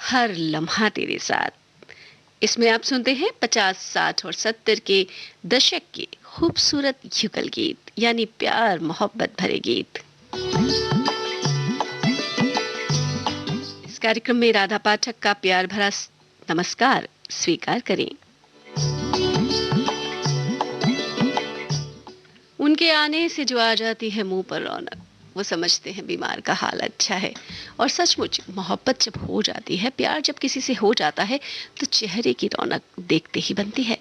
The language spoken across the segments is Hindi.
हर लम्हा तेरे साथ। इसमें आप सुनते हैं 50, 60 और 70 के दशक के खूबसूरत युगल गीत, यानी प्यार मोहब्बत भरे गीत। इस कार्यक्रम में राधा पाठक का प्यार भरा नमस्कार स्वीकार करें। उनके आने से जो आ जाती है मुंह पर रौनक, वो समझते हैं बीमार का हाल अच्छा है। और सचमुच मोहब्बत जब हो जाती है, प्यार जब किसी से हो जाता है, तो चेहरे की रौनक देखते ही बनती है।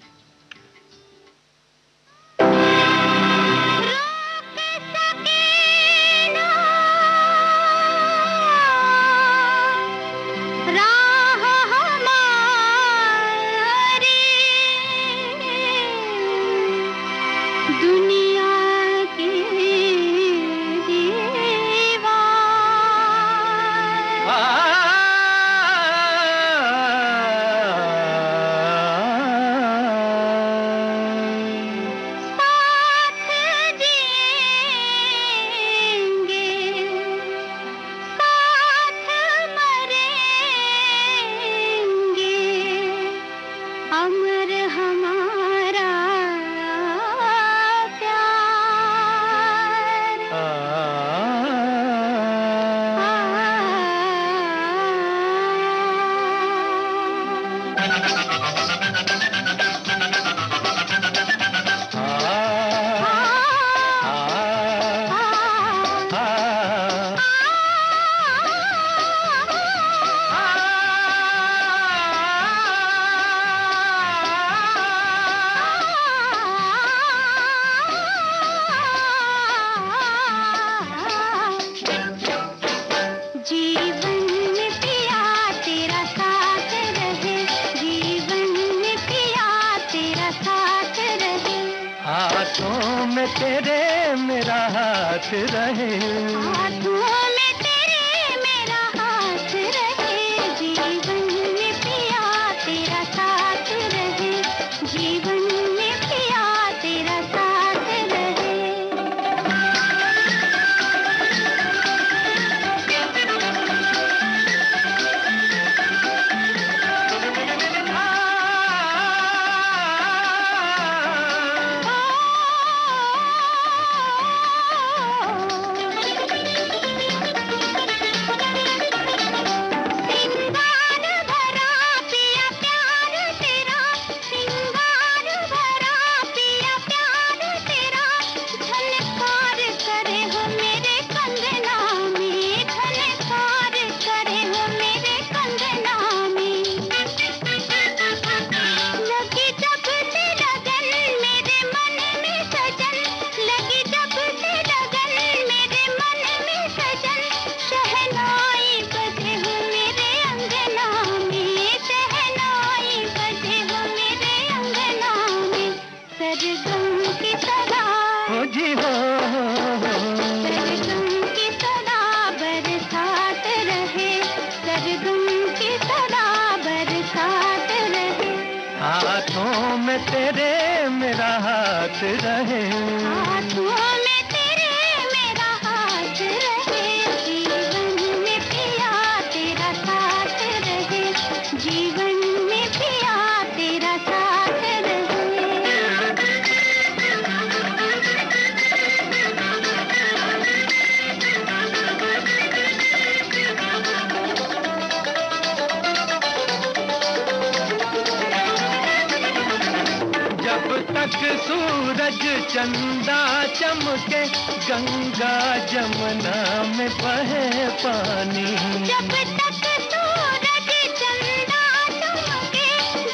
सूरज चंदा चमके, गंगा जमुना में बहे पानी। जब तक सूरज चंदा चमके,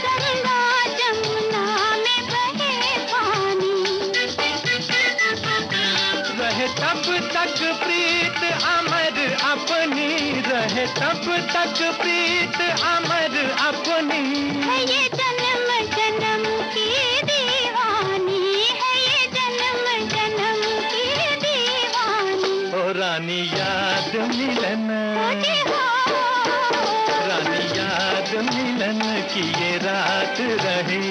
गंगा जमुना में बहे पानी। रहे तब तक प्रीत अमर अपनी, रहे तब तक प्रीत अमर अपनी। है ये जन्म जन्म की रानी याद मिलन, रानी याद मिलन की ये रात रहे,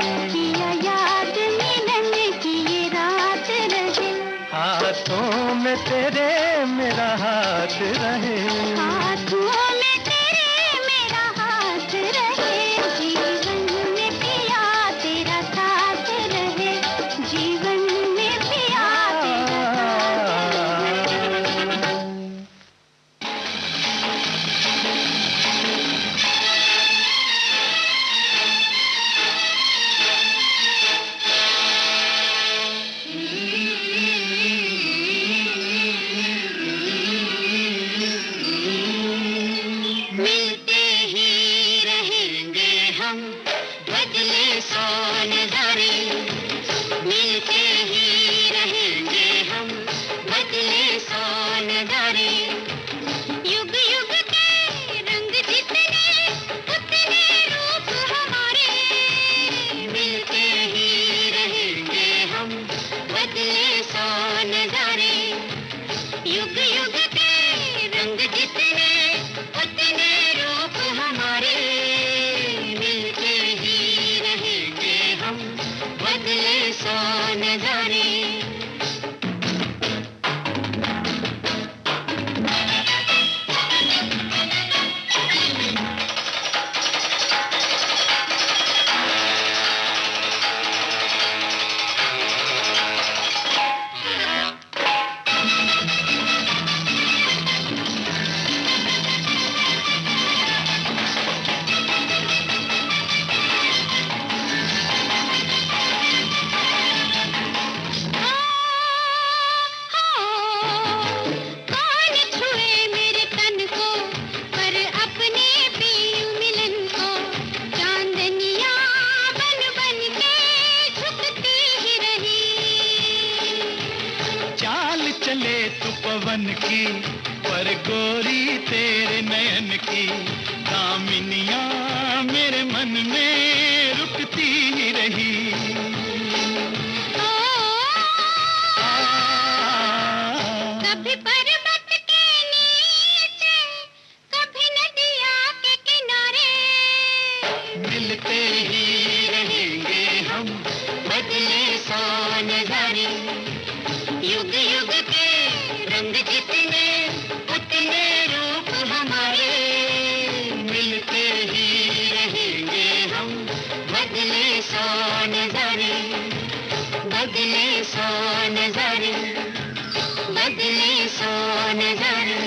याद मिलन की ये रात रहे। हाथों में तेरे मेरा हाथ रहे, हाथों में तेरे मेरा हाथ पवन की, पर गोरी तेरे नयन की दामिनिया मेरे मन में रुकती ही रही। कभी पर्वत के नीचे, कभी नदिया के किनारे, मिलते ही रहेंगे हम, बदले सौ नजारे। युग युग के रंग जितने उतने रूप हमारे, मिलते ही रहेंगे हम, बदले सौ नजारे, बदले सौ नजारे, बदले सौ नजारे।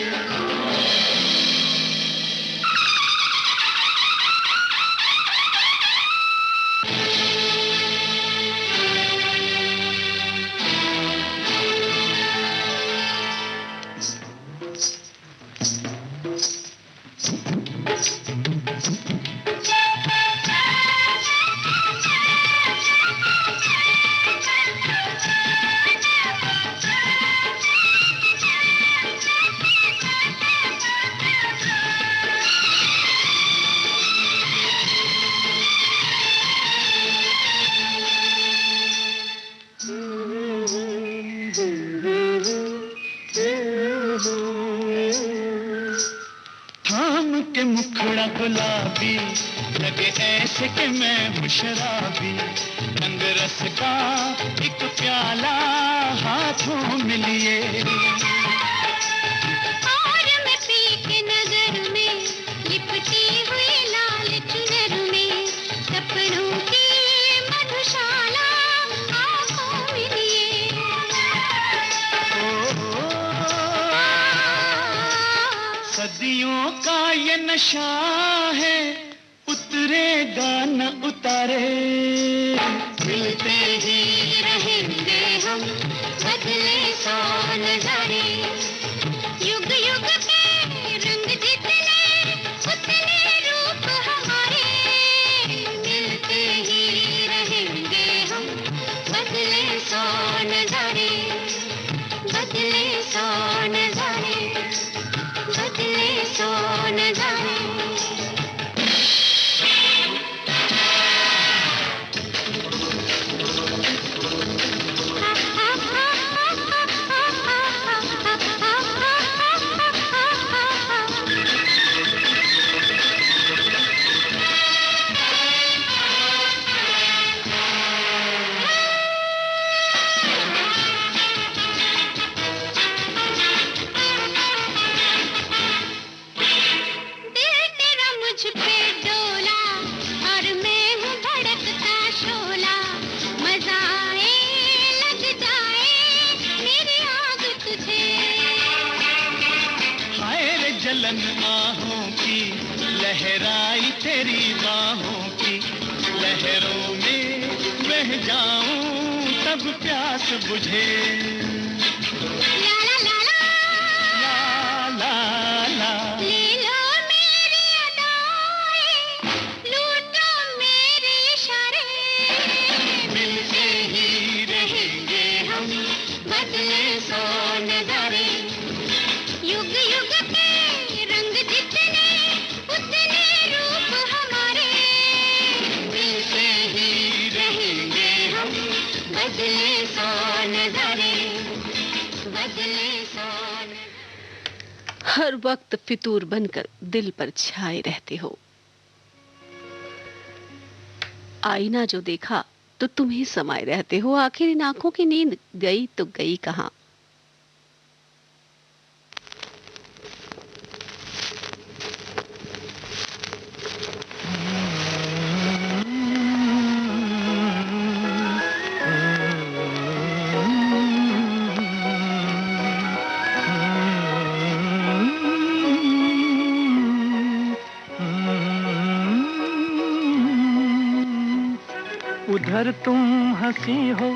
थाम के मुखड़ा गुलाबी लगे ऐसे कि मैं हूँ शराबी, रंग रस का एक प्याला हाथों में लिए। और मैं पी के नजर में लिपटी हुई लाल चुनर में, सपनों की मधुशाला आंखों में लिए। सदियों का ये नशा है, उतरेगा न उतारे, मिलते ही रहेंगे हम, बदले सौ नजारे। युग युग के रंग जितने उतने रूप हमारे, मिलते ही रहेंगे हम, बदले सौ नजारे, बदले सौ नजारे, बदले सौ नजारे। दिल तेरा मुझ पे डोला, और मैं हूँ धड़कता शोला, मजा आए लग जाए मेरी आग तुझे। हाय रे जलन आहों की, लहराई तेरी बाहों की, लहरों में बह जाऊं तब प्यास बुझे। ला ला ला ला, ला ला ला, ले लो मेरी अदाएं, लूटो मेरे इशारे, मिलते ही रहेंगे हम, बदले सौ नजारे। युग युग के रंग जितने उतने रूप हमारे, मिलते ही रहेंगे हम, बदले सौ नजारे, बदले सौ नजारे। हर वक्त फितूर बनकर दिल पर छाए रहते हो। आईना जो देखा तो तुम ही समाये रहते हो, आखिर इन आंखों की नींद गई तो गई कहां। उधर तुम हंसी हो,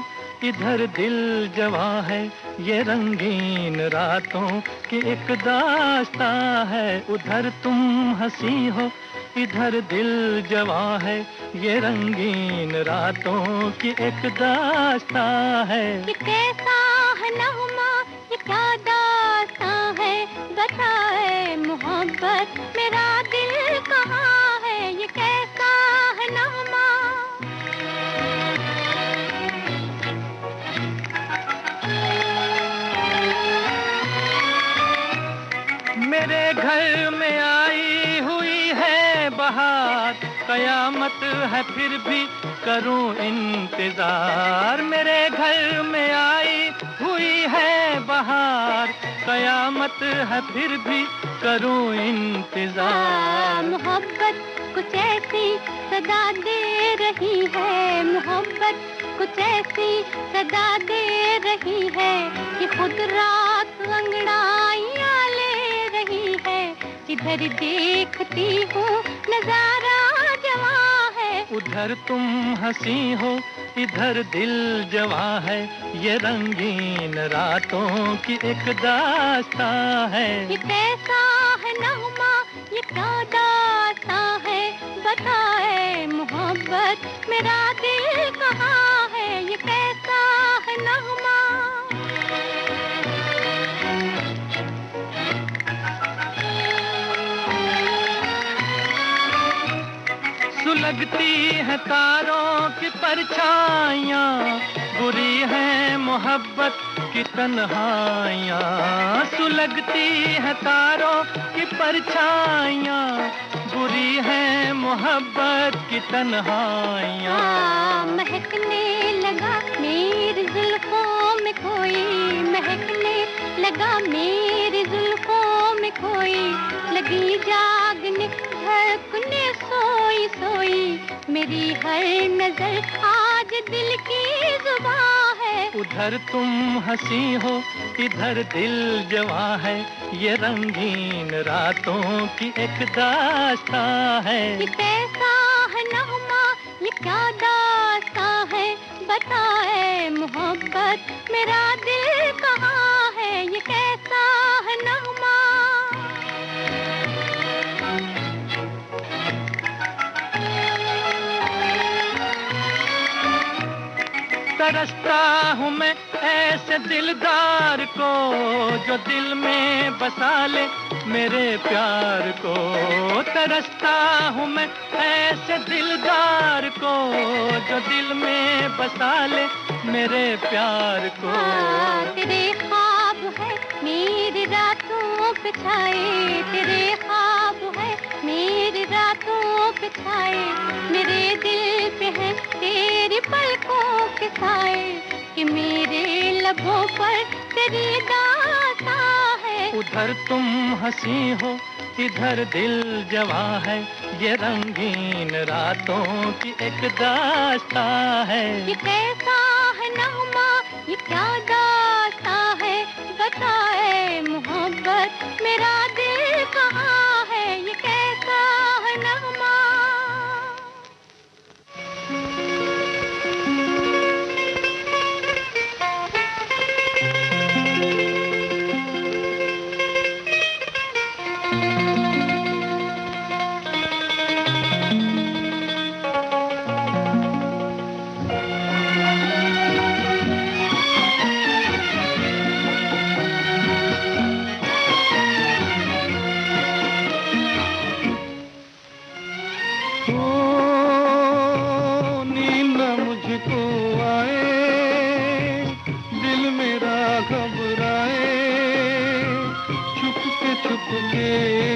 इधर दिल जवां है, ये रंगीन रातों की एक दास्तां है। उधर तुम हंसी हो, इधर दिल जवां है, ये रंगीन रातों की एक दास्तां है। ये कैसा है नगमा, ये क्या दास्तां बताए मोहब्बत मेरा दिल कहाँ है, ये कैसा है नगमा। मेरे घर में आई हुई है बहार, कयामत है फिर भी करूं इंतजार। मेरे घर में आई हुई है बहार, कयामत है फिर भी करूं इंतजार। मोहब्बत कुछ ऐसी सदा दे रही है, मोहब्बत कुछ ऐसी सदा दे रही है कि खुद रात अंगड़ाइयां ले रही है। इधर देखती हूँ नजारा जवां है, उधर तुम हंसी हो इधर दिल जवां है, ये रंगीन रातों की एक दास्तां है। ये कैसा है नगमा, ये क्या दास्तां है, बताए मोहब्बत मेरा दिल कहाँ है, ये कैसा है नगमा। सुलगती है तारों की परछाइयाँ, बुरी है मोहब्बत की तन्हाइयाँ। सुलगती है तारों की परछाइयाँ, बुरी है मोहब्बत की तन्हाइयाँ। महकने लगा मेरी जुल्फों में कोई, महकने लगा मेरी जुल्फों में कोई, लगी जागने धड़कने सोई सोई, मेरी हर नजर आज दिल की जुबां है। उधर तुम हंसी हो इधर दिल जवां है, ये रंगीन रातों की एक दास्तां है। ये कैसा है नगमा, ये क्या दास्तां है, बताए मोहब्बत मेरा दिल कहाँ है, ये कैसा है नगमा। तरसता हूँ मैं ऐसे दिलदार को, जो दिल में बसा ले मेरे प्यार को। तरसता हूँ मैं ऐसे दिलदार को, जो दिल में बसा ले मेरे प्यार को। तेरे ख्वाब है मेरी रातों पे छाए, तेरे ख्वाब है मेरी रातों पे छाए, मेरे दिल पे है तेरी पलकों के साए, कि मेरे लबों पर तेरी दास्तां है। उधर तुम हंसी हो इधर दिल जवां है, ये रंगीन रातों की एक दास्तां है। ये कैसा है नगमा, ये क्या दास्तां है, बताए मोहब्बत मेरा दिल कहाँ है, ये कैसा है नगमा।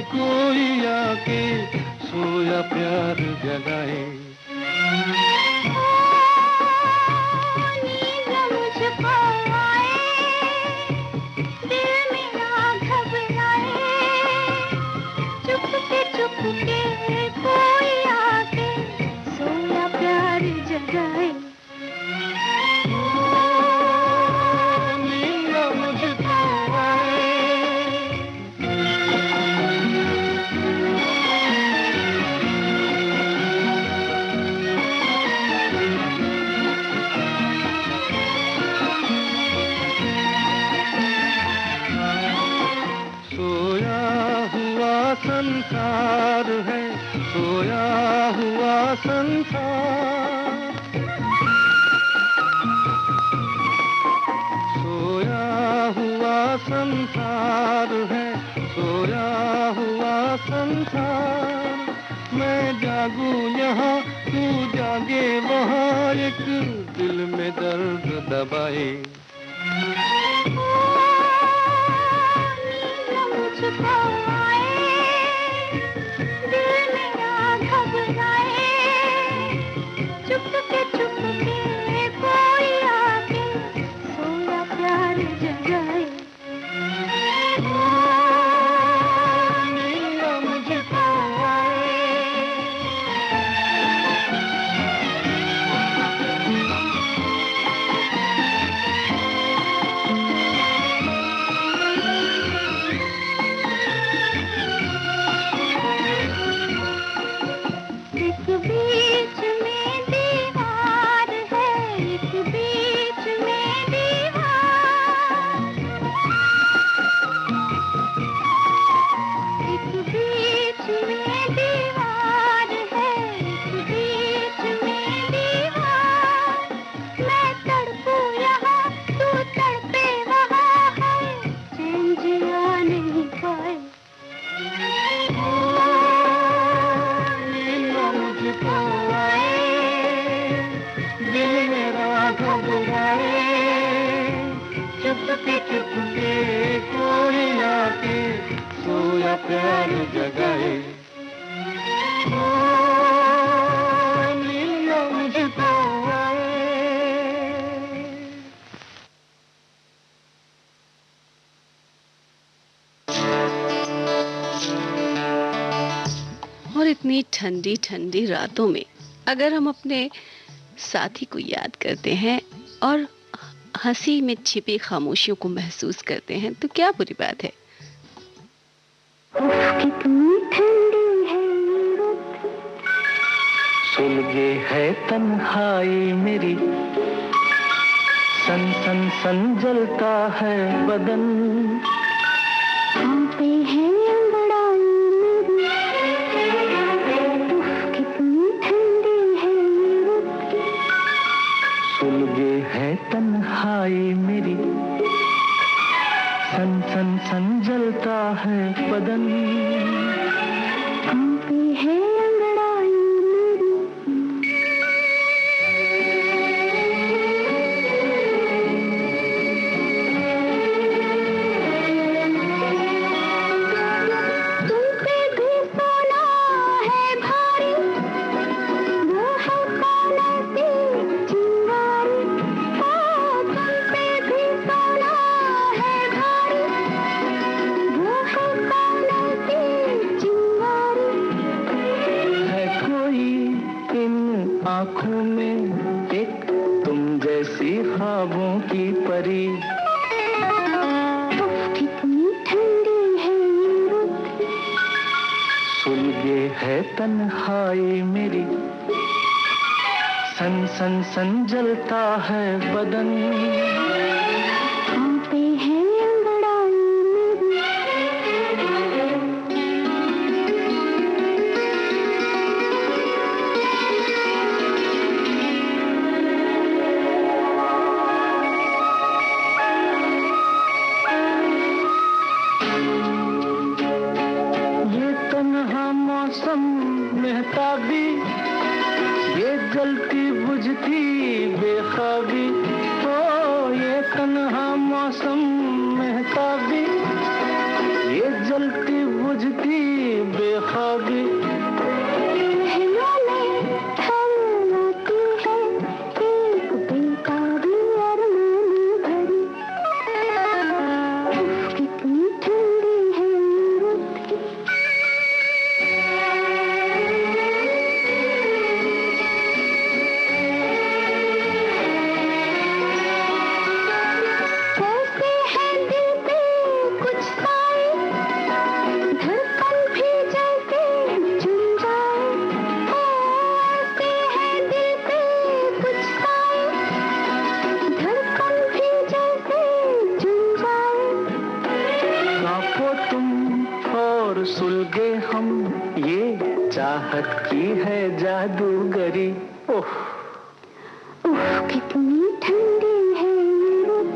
कोई आके सोया प्यार जगाए। नींद मुझको आए, दिल मेरा घबराए, चुपके कोई आके सोया प्यार जगाए। नींद मुझको आए, संसार है सोया हुआ संसार, सोया हुआ संसार है संसार। मैं जागूं यहाँ तू जागे वहाँ, एक दिल में दर्द दबाए। मुझको आए, दिल मेरा घबराए, चुपके चुपके कोई आके सोया प्यार जगाए। नींद मुझको आए। एक बीच में दीवार है, एक बीच में दीवार, एक बीच में दीवार है, एक बीच में दीवार। मैं तड़पूं यहाँ तू तड़पे वहाँ है, चैन जिया नहीं पाए। मुझको आए, दिल मेरा घबराए, चुपके चुपके कोई आके सोया प्यार जगाए। ओ नींद मुझको आए। और इतनी ठंडी ठंडी रातों में अगर हम अपने साथी को याद करते हैं और हंसी में छिपी खामोशियों को महसूस करते हैं तो क्या बुरी बात है। कितनी ठंडी है ये रुत, सुलगे है तन्हाई मेरी, सन सन सन जलता है बदन। कांपे है अंगड़ाई मेरी, कितनी ठंडी है ये रुत, सुलगे है तन्हाई मेरी, सन सन सन जलता है बदन। कांपे है अंगड़ाई मेरी। तुम पे भी सोना है भारी, वो है कौन ऐसी चिंगारी। ओ तुम पे भी सोना है भारी, वो है कौन ऐसी चिंगारी। है कोई इन आँखों में एक तुम जैसी ख्वाबों की परी। कितनी ठंडी है ये रुत, सुलगे है तन्हाई मेरी, सन सन सन जलता है बदन। कांपे है अंगड़ाई मेरी। ये तन्हा मौसम मेहताबी, ये जलती बुझती बेख्वाबी। ओ ये तन्हा मौसम मेहताबी, ये जलती बुझती बेख्वाबी। पहलों में ठहराती है एक बेताबी अरमान भरी। कितनी ठंडी है ये रुत, कैसे है दिल पे कुछ साए, धड़कन भी जैसे झुम जाए। ओ ऐसे है दिल पे कुछ साए, धड़कन भी जैसे झुम जाए। कांपो तुम और सुलगे हम, ये चाहत की है जादूगरी। ओह कितनी ठंडी है ये रुत,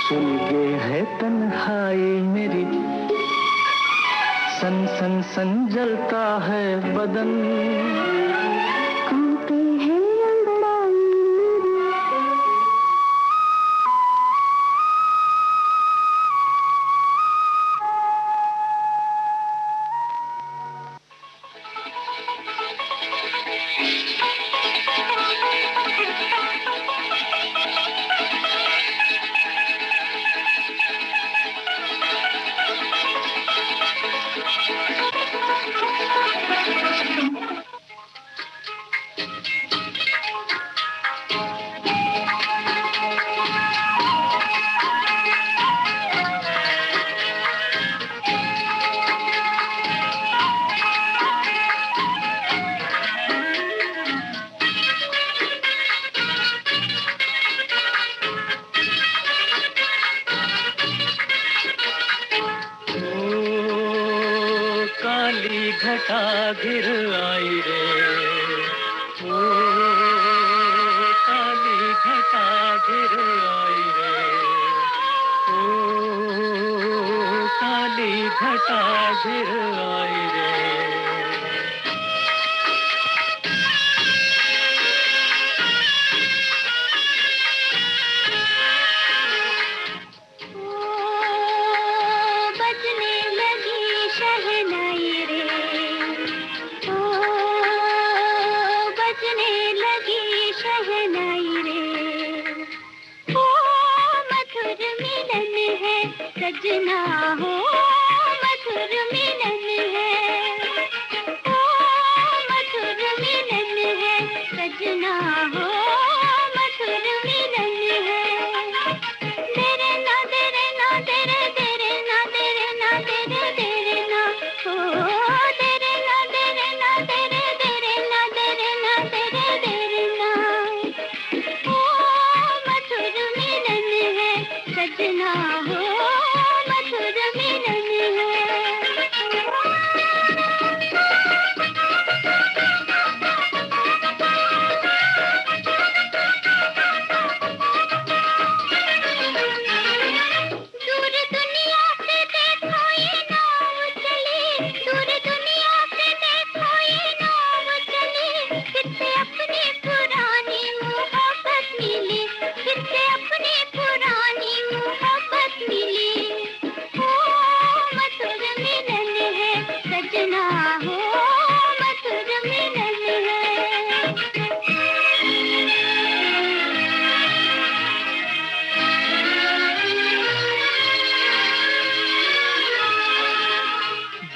सुलगे है तन्हाई मेरी, सन सन सन जलता है बदन, कांपे हैं अंगड़ाई घटा घिर आई रे, ओ काली घटा घिर आई रे, ओ काली घटा घिर आई रे। सजना हो मधुर मिलन है, ओ मधुर मिलन है, सजना हो मधुर मिलन है। तेरे ना तेरे ना तेरे तेरे ना तेरे ना तेरे तेरे ना, ओ तेरे ना तेरे ना तेरे तेरे ना तेरे ना तेरे तेरे ना, ओ मधुर मिलन है, सजना हो मधुर मिलन है। दूर दुनिया से देखो ये नाव चली, दूर दुनिया से देखो ये नाव चली, फिर से अपनी पुरानी मोहब्बत मिली, फिर से अपनी पुरानी मोहब्बत मिली। ओ मधुर मिलन है, सजना हो मधुर मिलन है।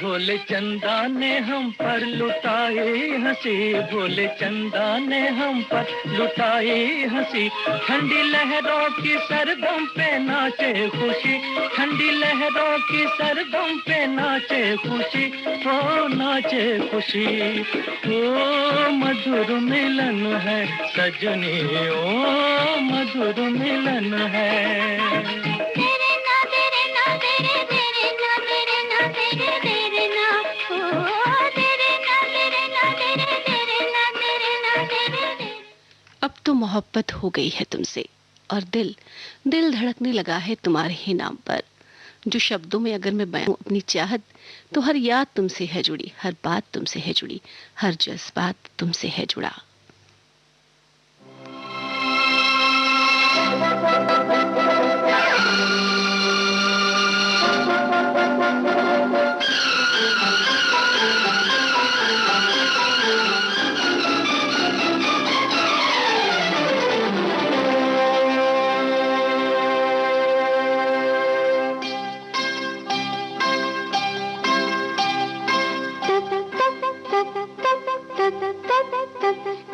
भोले चंदा ने हम पर लुटाई हंसी, भोले चंदा ने हम पर लुटाई हंसी, ठंडी लहरों की सरगम पे नाचे खुशी, ठंडी लहरों की सरगम पे नाचे खुशी, ओ नाचे खुशी। ओ मधुर मिलन है सजनी, ओ मधुर मिलन है। तेरे ना तेरे ना तेरे तेरे ना तेरे ना तेरे तेरे ना, ओ तेरे ना तेरे ना तेरे तेरे ना तेरे ना तेरे तेरे। अब तो मोहब्बत हो गई है तुमसे और दिल दिल धड़कने लगा है तुम्हारे ही नाम पर। जो शब्दों में अगर मैं बयां अपनी चाहत, तो हर याद तुमसे है जुड़ी, हर बात तुमसे है जुड़ी, हर जज्बात तुमसे है जुड़ा।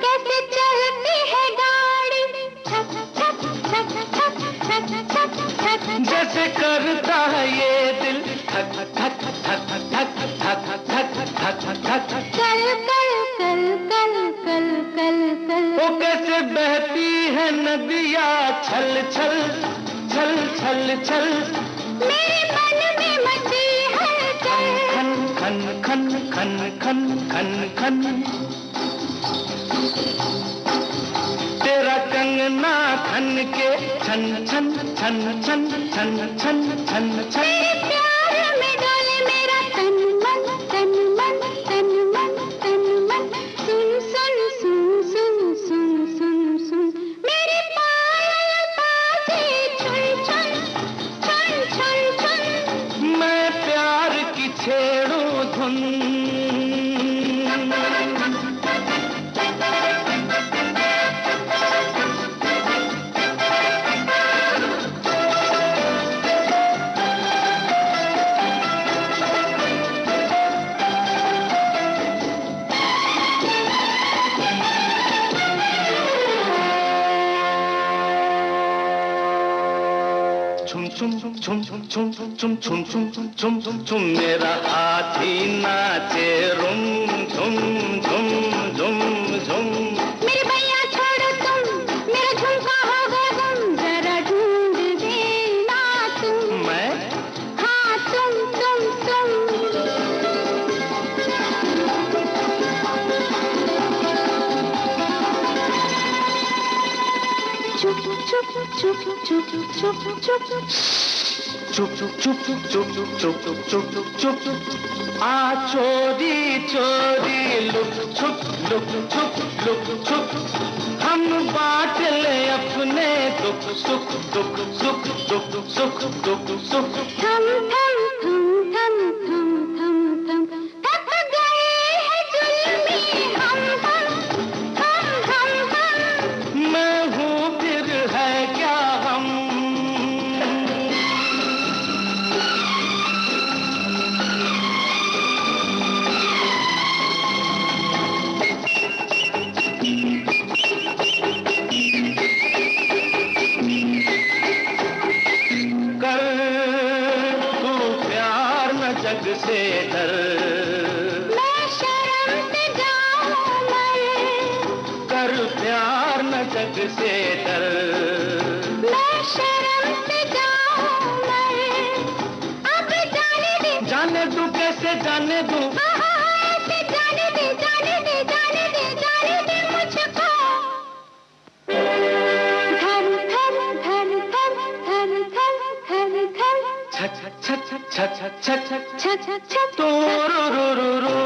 कैसे चलती है गाड़ी, जैसे करता है ये दिल धक धक धक धक धक धक धक धक, कल कल कल कल कल कल कल। वो कैसे बहती है नदियाँ छल छल छल छल छल, मेरे मन में मची हलचल, खन खन खन खन खन खन खन, तेरा कंगना खन के छन छन छन छन छन छन छन छन। तेरे प्यार में डोले मेरा तन मन, चुम चुम चुम चुम चुम चुम चुम चुम चुम चुम चुम मेरा हाथी नाचे रुम झुम झुम झुम झुम। मेरे भैया छोड़ो तुम, मेरा झुमका हो गया गुम, जरा ढूंढ देना तुम। मैं हाँ तुम चुप चुप चुप चुप चुप चुप चुप चुप चुप चुप चुप चुप चुप चुप चुप चुप आ चोरी चोरी लुक छुप हम बांट ले अपने दुख सुख दुख सुख दुख सुख दुख सुख। थम थम थम थम थम थम थम थक गए हैं जुल्मी हम मैं हूँ फिर है क्या हम। जग से डर मैं शर्म से जाऊं मर, कर प्यार न जग से डर मैं शर्म से जाऊं मर। अब जाने दू कैसे जाने दू ऐसे जाने दे मुझको। धर धर धर धर धर धर धर धर छ छ छ छ छ छ छ छ छ छ तो रो रो रो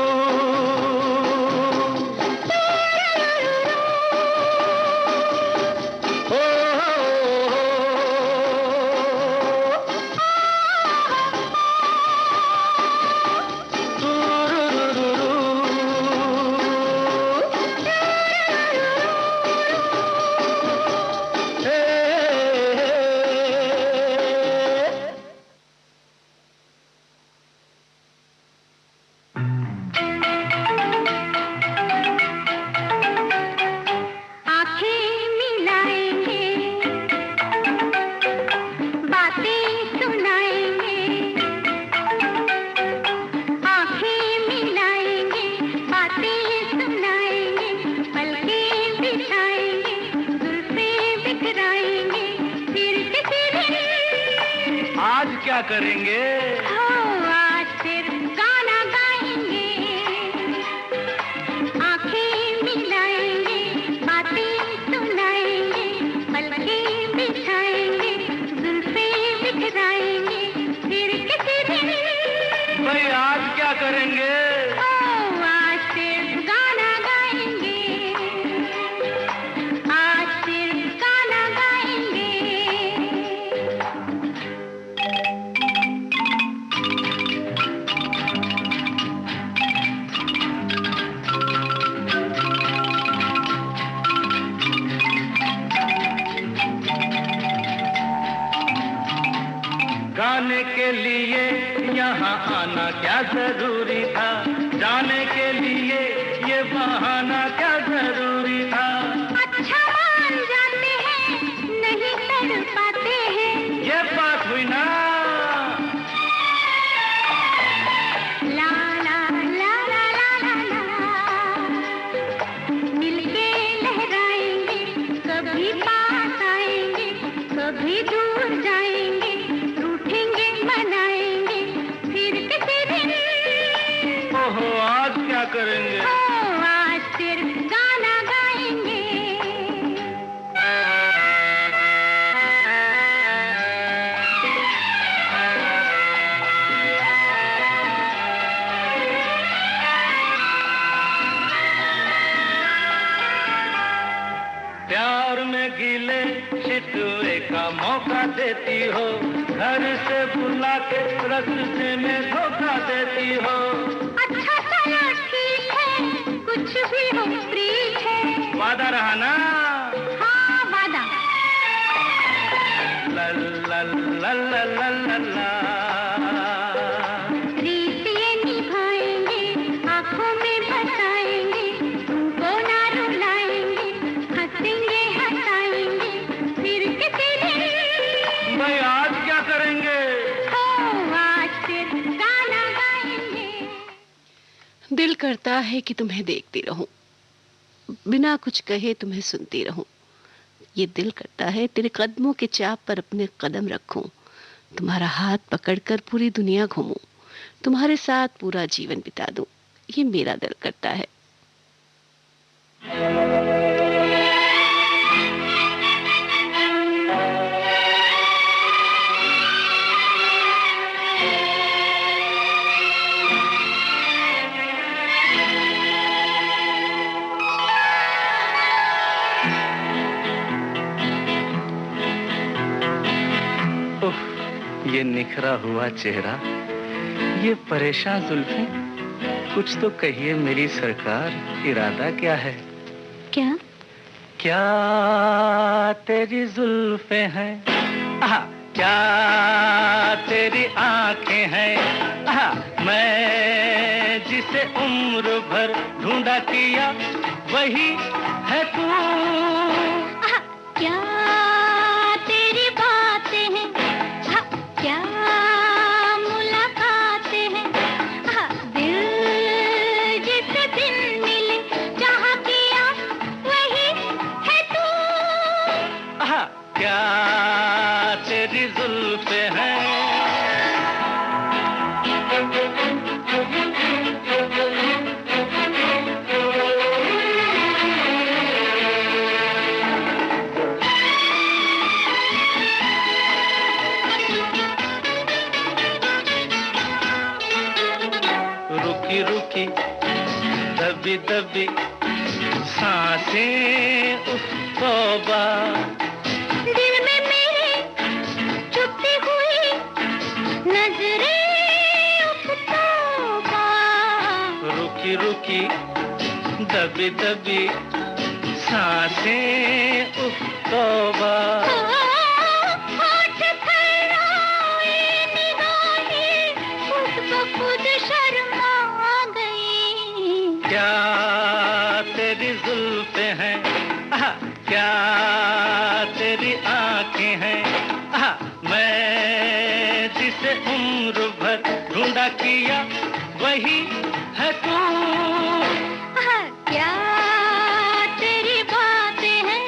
क्या करेंगे? आज सिर्फ गाना गाएंगे, आंखें मिलाएंगे, बातें सुनाएंगे, पलकें बिछाएंगे, जुल्फें बिखराएंगे, फिर किसी दिन। भाई आज क्या करेंगे? आज सिर्फ गाना गाएंगे, आज सिर्फ गाना गाएंगे। गाने के लिए यहाँ आना क्या जरूरी था, जाने के लिए ये बहाना क्या जरूरी था। अच्छा मान जाते हैं, नहीं कर पाते हैं, ये बात हुई ना। ला ला ला ला ला ला ला, मिलके लहराएंगे, कभी पास आएंगे, कभी दूर जाएंगे, रूठेंगे मनाएंगे, फिर किसी दिन। ओहो आज क्या करेंगे? आज सिर्फ गाना गाएंगे। प्यार में गिले शिकवे का मौका देती हो, घर से बुला के रस्ते में धोखा देती हो। अच्छा चलो ठीक है, कुछ भी हो प्रीत है। वादा रहा ना? हाँ वादा। लल लल लल लल लल ला। रीत ये निभाएंगे, आंखों में बसाएंगे, तुमको ना रुलाएंगे, हंसेंगे हंसाएंगे, फिर किसी दिन। भाई आज क्या करें? करता है कि तुम्हें देखती रहूं, बिना कुछ कहे तुम्हें सुनती रहूं। ये दिल करता है तेरे कदमों के चाप पर अपने कदम रखूं, तुम्हारा हाथ पकड़कर पूरी दुनिया घूमूं, तुम्हारे साथ पूरा जीवन बिता दूं। ये मेरा दिल करता है। ये निखरा हुआ चेहरा, ये परेशान जुल्फें, कुछ तो कहिए मेरी सरकार, इरादा क्या है? क्या? क्या तेरी जुल्फें हैं, क्या तेरी आंखें हैं, मैं जिसे उम्र भर ढूंढा किया वही है तू। क्या तेरी बातें हैं, क्या मुलाकातें हैं, दिल जिसे दिन मिले जहाँ किया वही है तू। क्या तेरी जुल्फें हैं। रुकी रुकी दबी दबी सांसें, उफ तौबा, दिल में मेरे चुपती हुई नजरें, उफ तौबा। रुकी रुकी दबी दबी सांसें, उफ तौबा। होठ फैलाए निगाहें, खुद ब खुद शर्मा गई। क्या तेरी जुल्फें हैं, क्या तेरी आंखें हैं, मैं जिसे उम्र भर ढूंढा किया वही है तू। क्या तेरी बातें हैं।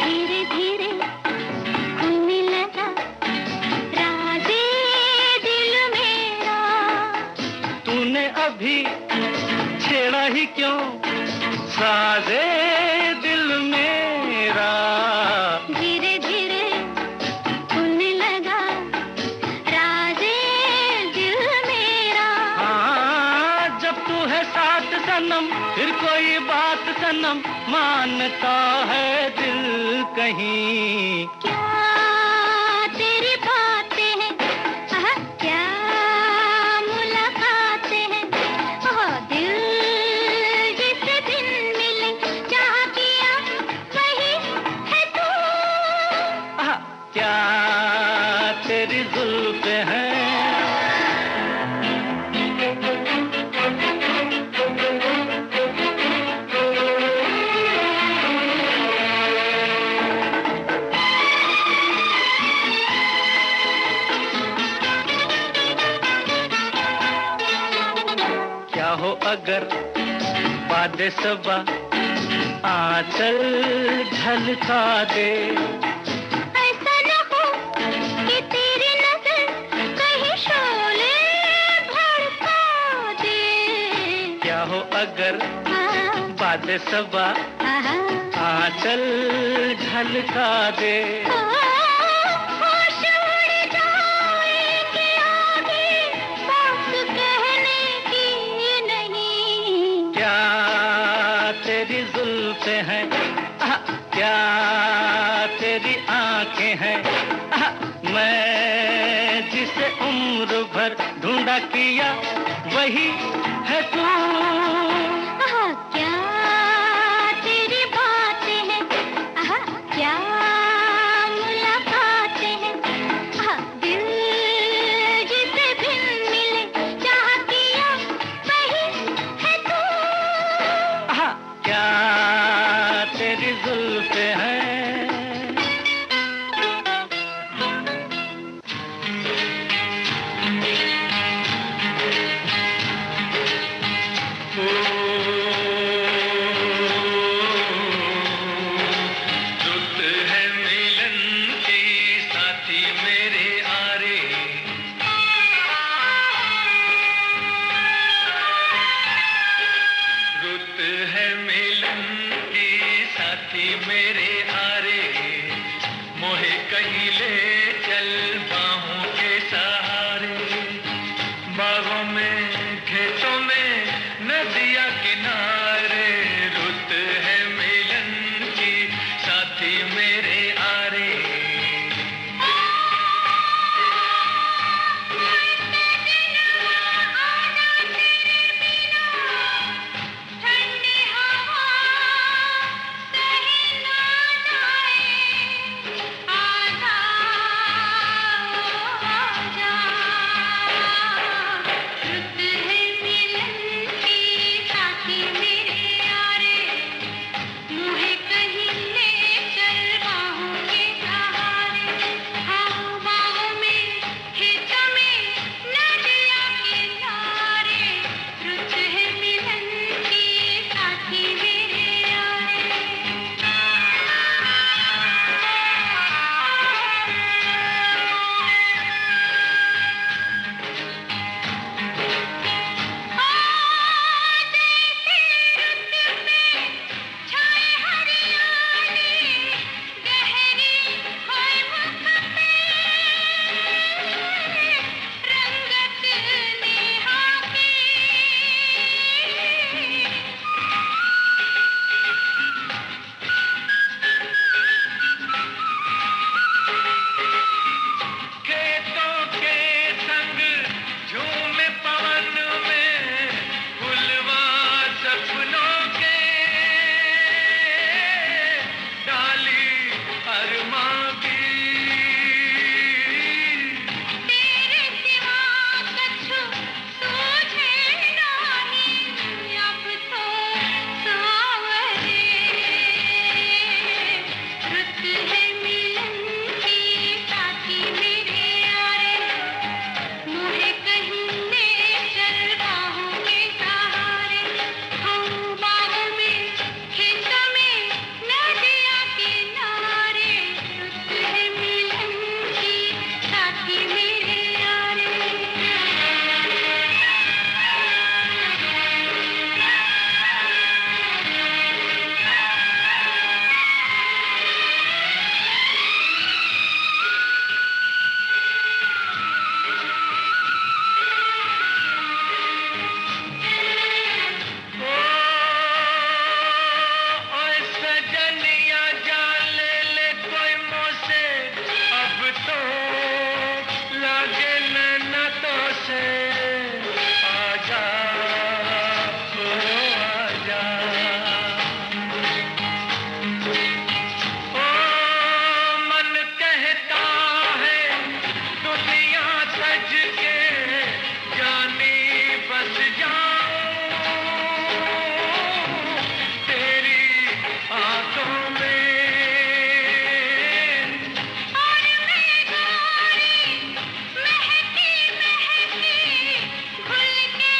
धीरे धीरे खुलने लगा राज़े दिल मेरा। तूने अभी छेड़ा ही क्यों साजे दिल मेरा। धीरे धीरे खुलने लगा राज़े दिल मेरा। हाँ, जब तू है साथ सनम, फिर कोई बात सनम मानता है दिल कहीं। क्या तेरी बातें हैं, क्या मुलाकातें हैं, दिल जिसे दिन मिले जहाँ किया वही है तू। क्या तेरी जुल्फें हैं। क्या हो अगर बादे सबा आंचल झलका दे। ऐसा न हो कि तेरी नजर कहीं शोले भड़का दे। क्या हो अगर बादे सबा आंचल झलका दे। होश उड़ जाएंगे आगे, बात कहने की नहीं। क्या तेरी जुल्फें हैं, क्या तेरी आंखें हैं, मैं जिसे उम्र भर ढूंढा किया वही है तू। क्या तेरी बातें हैं, क्या मुलाकातें हैं, दिल जिसे दिन मिले जहाँ किया रुत है मिलन की साथी मेरे आरे, रुत है मिलन की साथी मेरे आरे, मोहे कहीं ले चल बाहों के सहारे, बागों में खेतों में नदिया किनारे, रुत है मिलन की साथी मेरे आरे। ठंडी हवा सही ना जाए, आजा आजा, रुत है मिलन की साथी मेरे यारे, मुझे कहीं ले चल बाहों के सहारे, हाँ बाहों में खेतों में नदिया किनारे, रुत है मिलन की साथी मेरे यारे। छाए हरियाली गहरी होए मुख पे, रंगत नेहा की खेतों के संग झूमे पवन में फुलवा सपनों के, डाली अरमां की, तेरे सिवा कछु सूझे नहीं, अब तो सावरे, रुत है मिलन की साथी मेरे यारे, मुझे कहीं ले चल बाहों के सहारे, हम बाहों में खेतों में नदिया किनारे, रुत है मिलन की साथी मेरे यारे। ओए सजनिया जान ले कोई मोसे, अब तो लागे न तो से, आजा ओ आजा, ओ मन कहता है दुनिया सज के जानी बस जाऊं तेरी आंखों में, और मैं गोरी महकी महकी घुल के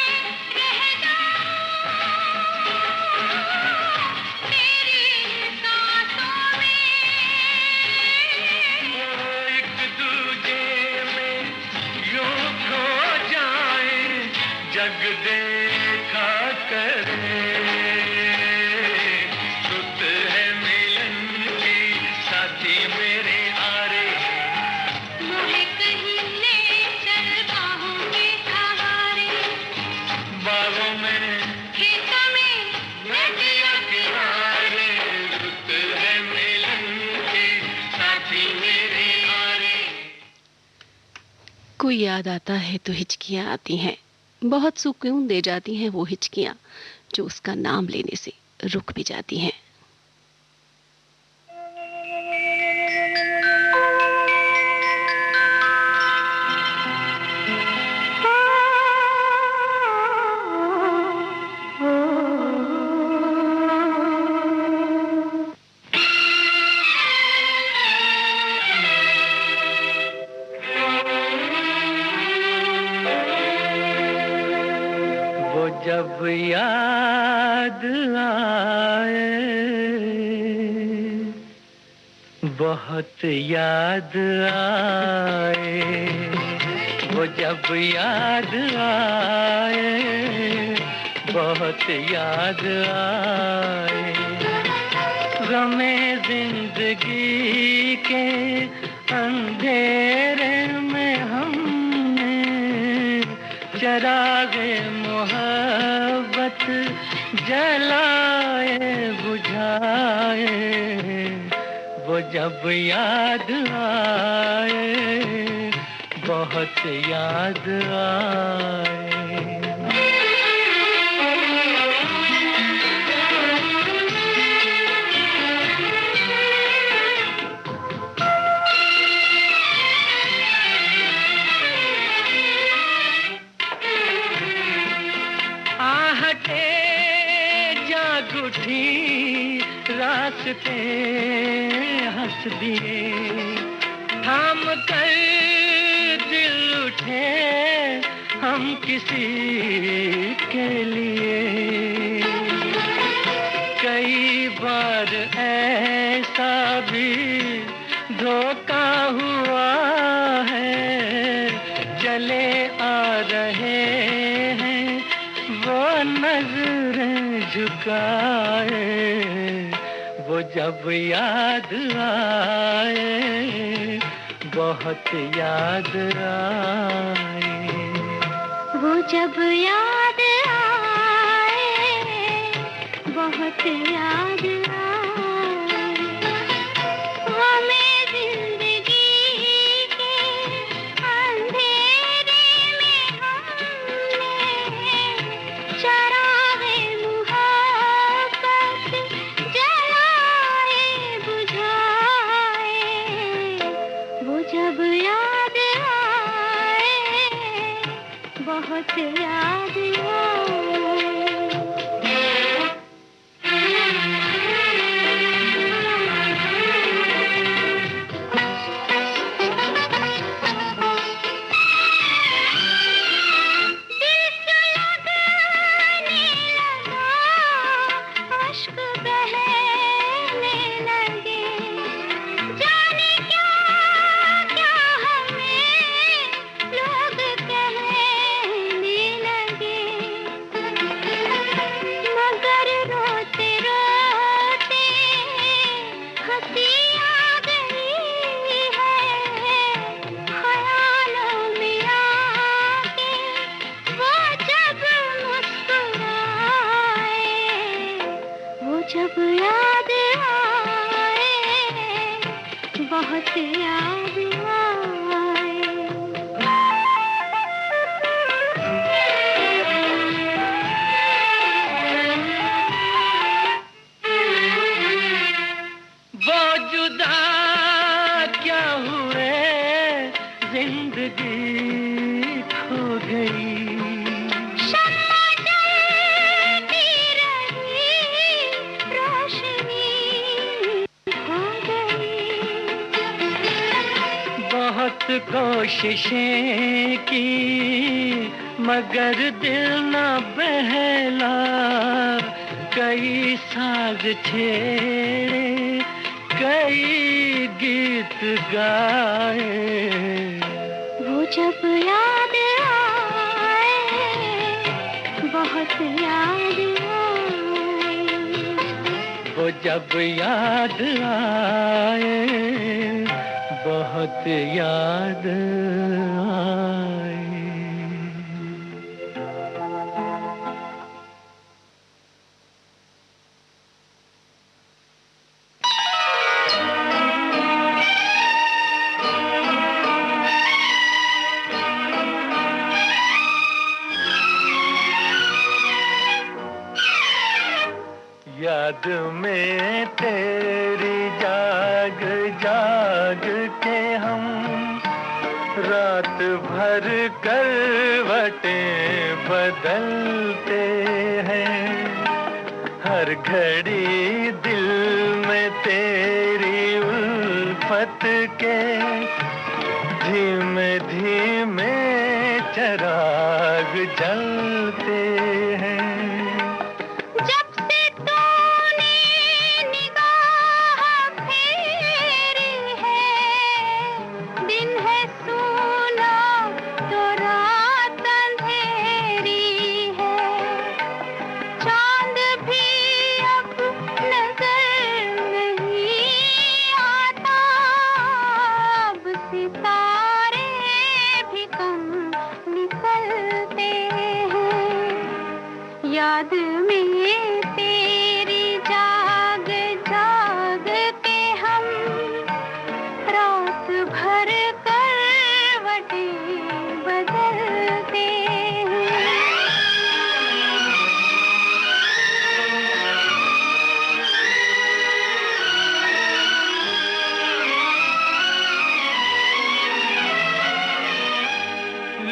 रह जाऊं तेरी सांसों में, एक दूजे में यूं खो जाए, जग देखा करे, रुत है मिलन की साथी मेरे आरे, मुझे कहीं ले चल बाहों के सहारे, बागों में खेतों में नदिया किनारे, रुत है मिलन की साथी मेरे आरे। कोई याद आता है तो हिचकियां आती हैं, बहुत सुकून दे जाती हैं वो हिचकियां जो उसका नाम लेने से रुक भी जाती हैं। जब याद याद आए, बहुत याद आए, वो जब याद आए, बहुत याद आए। गमे जिंदगी के अंधेरे में हमने चरागे मोहब्बत जलाए बुझाए, वो जब याद आए, बहुत याद आए। रास्ते हंस दिए, थाम कर दिल उठे हम किसी के लिए। कई बार ऐसा भी धोखा हुआ है, चले आ रहे हैं वो नजरें झुकाए, वो जब याद आए, बहुत याद आए। वो जब याद आए, बहुत याद आए। हमें जिंदगी के अंधेरे में हमने चरागे मुहब्बत जलाए बुझाए, वो जब याद आए, बहुत याद आए। जब याद आए, बहुत याद आए। वो जुदा क्या हुए, जिंदगी खो गई। बहुत कोशिशें की मगर दिल न बहला, कई साज छेड़े कई गीत गाए। वो जब याद आए, बहुत याद आए। वो जब याद आए, बहुत याद आए। याद में तेरी जाग जाग के हम रात भर करवटें बदलते हैं। हर घड़ी दिल में तेरी उल्फत के धीमे धीमे चराग जलते हैं। में तेरी जाग जाग के हम रात भर करवटें बदलते हैं।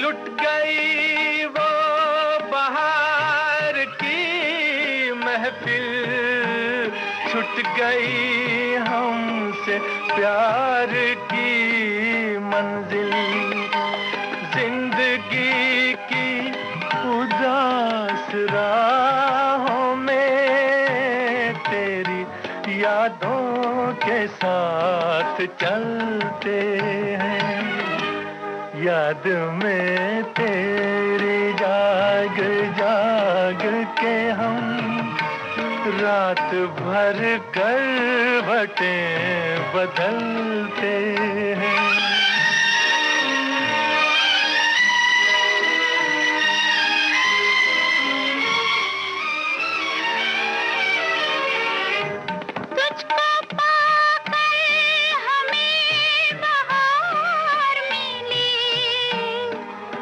लुट गई वो बहार की महफिल, छूट गई हमसे प्यार की मंजिल। जिंदगी की उदास राहों में तेरी यादों के साथ चलते हैं। याद में तेरी जाग जाग के हम रात भर करवटें बदलते हैं। तुझको पाकर हमें बहार मिली,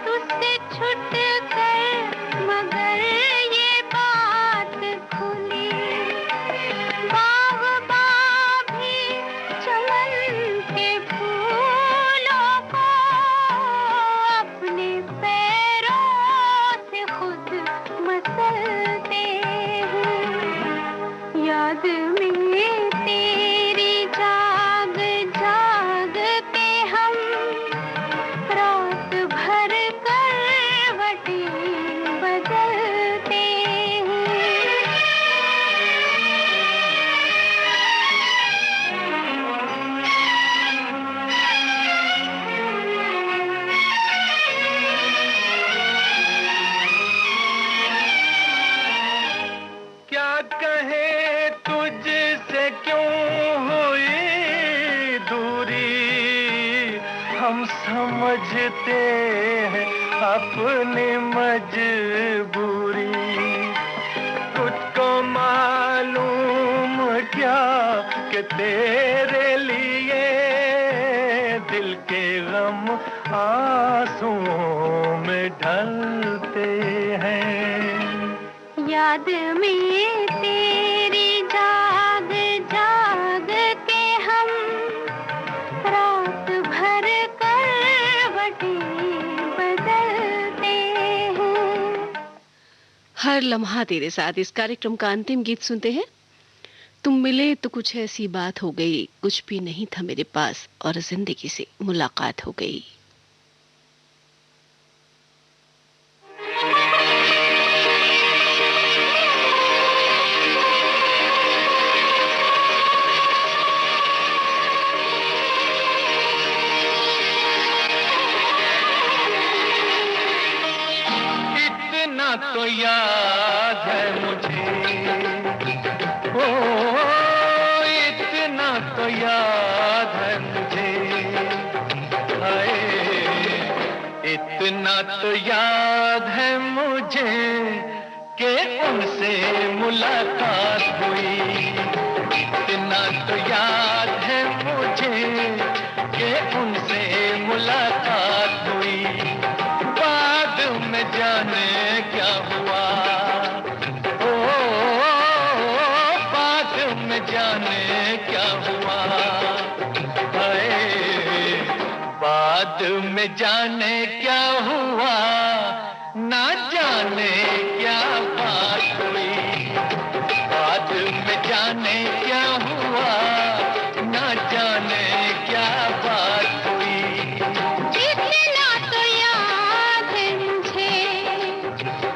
तुझसे छूट कर मगर ये बात खुली। बाग़बां भी चमन के फूलों को अपने पैरों से खुद मसलते हैं। याद में तेरी जाग जाग के हम रात भर करवटें बदलते क्या कहे तुझसे क्यों हुई दूरी, हम समझते हैं अपनी मजबूरी। तुझको मालूम क्या कि तेरे लिए दिल के गम आंसुओं में ढलते हैं। याद में तेरी जाग जाग के हम रात भर करवटें बदलते हैं। हर लम्हा तेरे साथ इस कार्यक्रम का अंतिम गीत सुनते हैं। तुम मिले तो कुछ ऐसी बात हो गई, कुछ भी नहीं था मेरे पास और जिंदगी से मुलाकात हो गई। इतना तो याद है मुझे, ओ इतना तो याद है मुझे, हाय इतना तो याद है मुझे कि उनसे मुलाकात हुई। इतना तो याद है मुझे कि उनसे मुलाकात हुई। बाद में जाने क्या हुआ, ओ बाद में जाने क्या हुआ, हाय बाद में जाने क्या हुआ, ना जाने क्या बात हुई। बाद में जाने क्या हुआ, ना जाने क्या बात हुई। इतना तो याद है मुझे,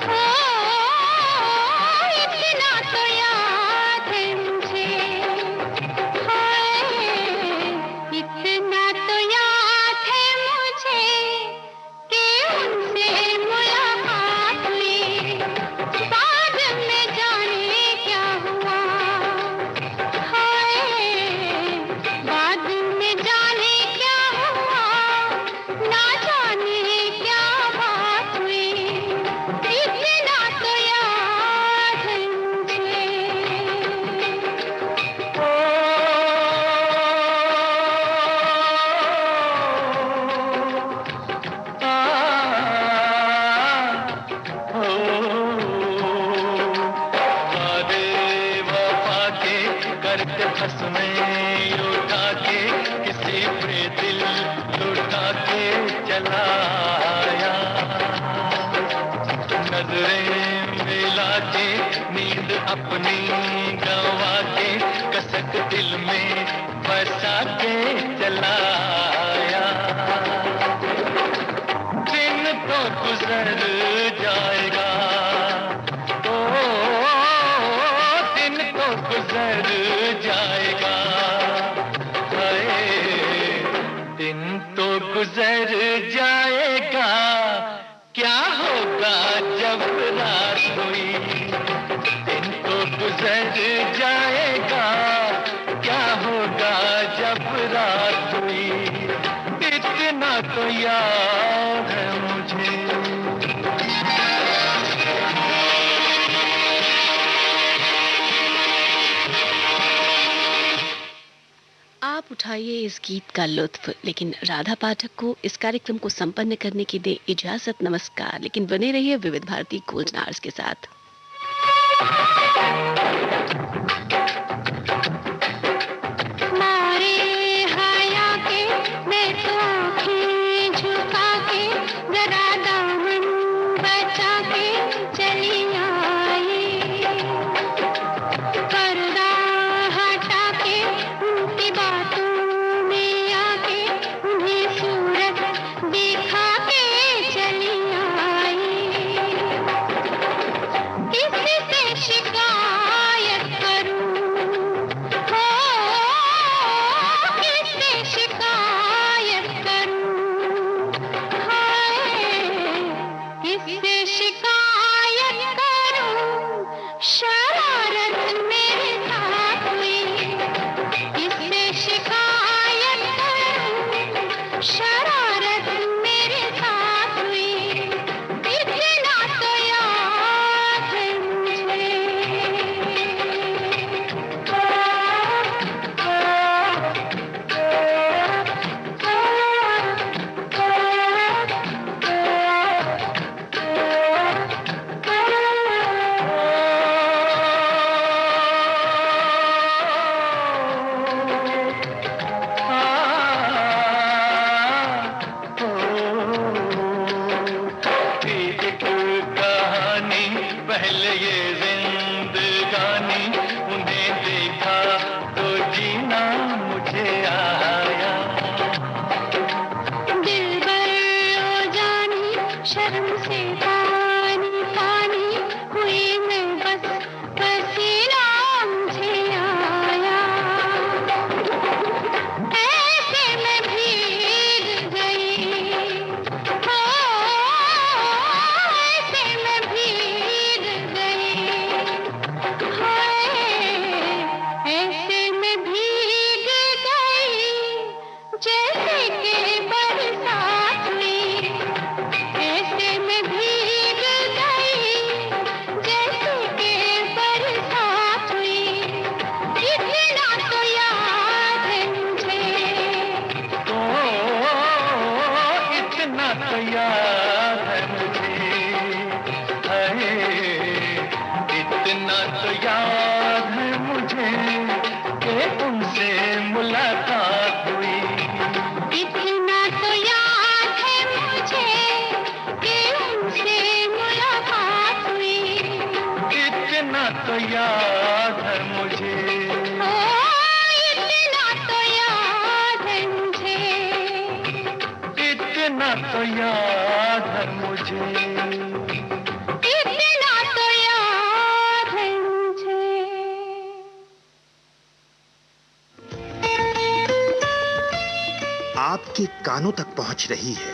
ओ इतना तो याद है मुझे, हाय इतना तो याद है मुझे कि उनसे मुलाकात हुई। के बस में उठा के किसी पे दिल लुटा के चला आया। नजरें मिला के नींद अपनी गंवा के कसक दिल में बसा के चला आया। दिन तो गुजर जाएगा, ओ दिन तो गुजर जाएगा, हाय दिन तो गुजर जाएगा, क्या होगा जब रात हुई। दिन तो गुजर जाएगा, क्या होगा जब रात हुई। इतना तो याद है मुझे। आप उठाइए इस गीत का लुत्फ, लेकिन राधा पाठक को इस कार्यक्रम को संपन्न करने की दे इजाजत। नमस्कार, लेकिन बने रहिए विविध भारती गोल्डन आवर्स के साथ। तो याद है मुझे, इतना तो याद है मुझे, इतना तो याद है मुझे, इतना तो याद है मुझे। आपके कानों तक पहुंच रही है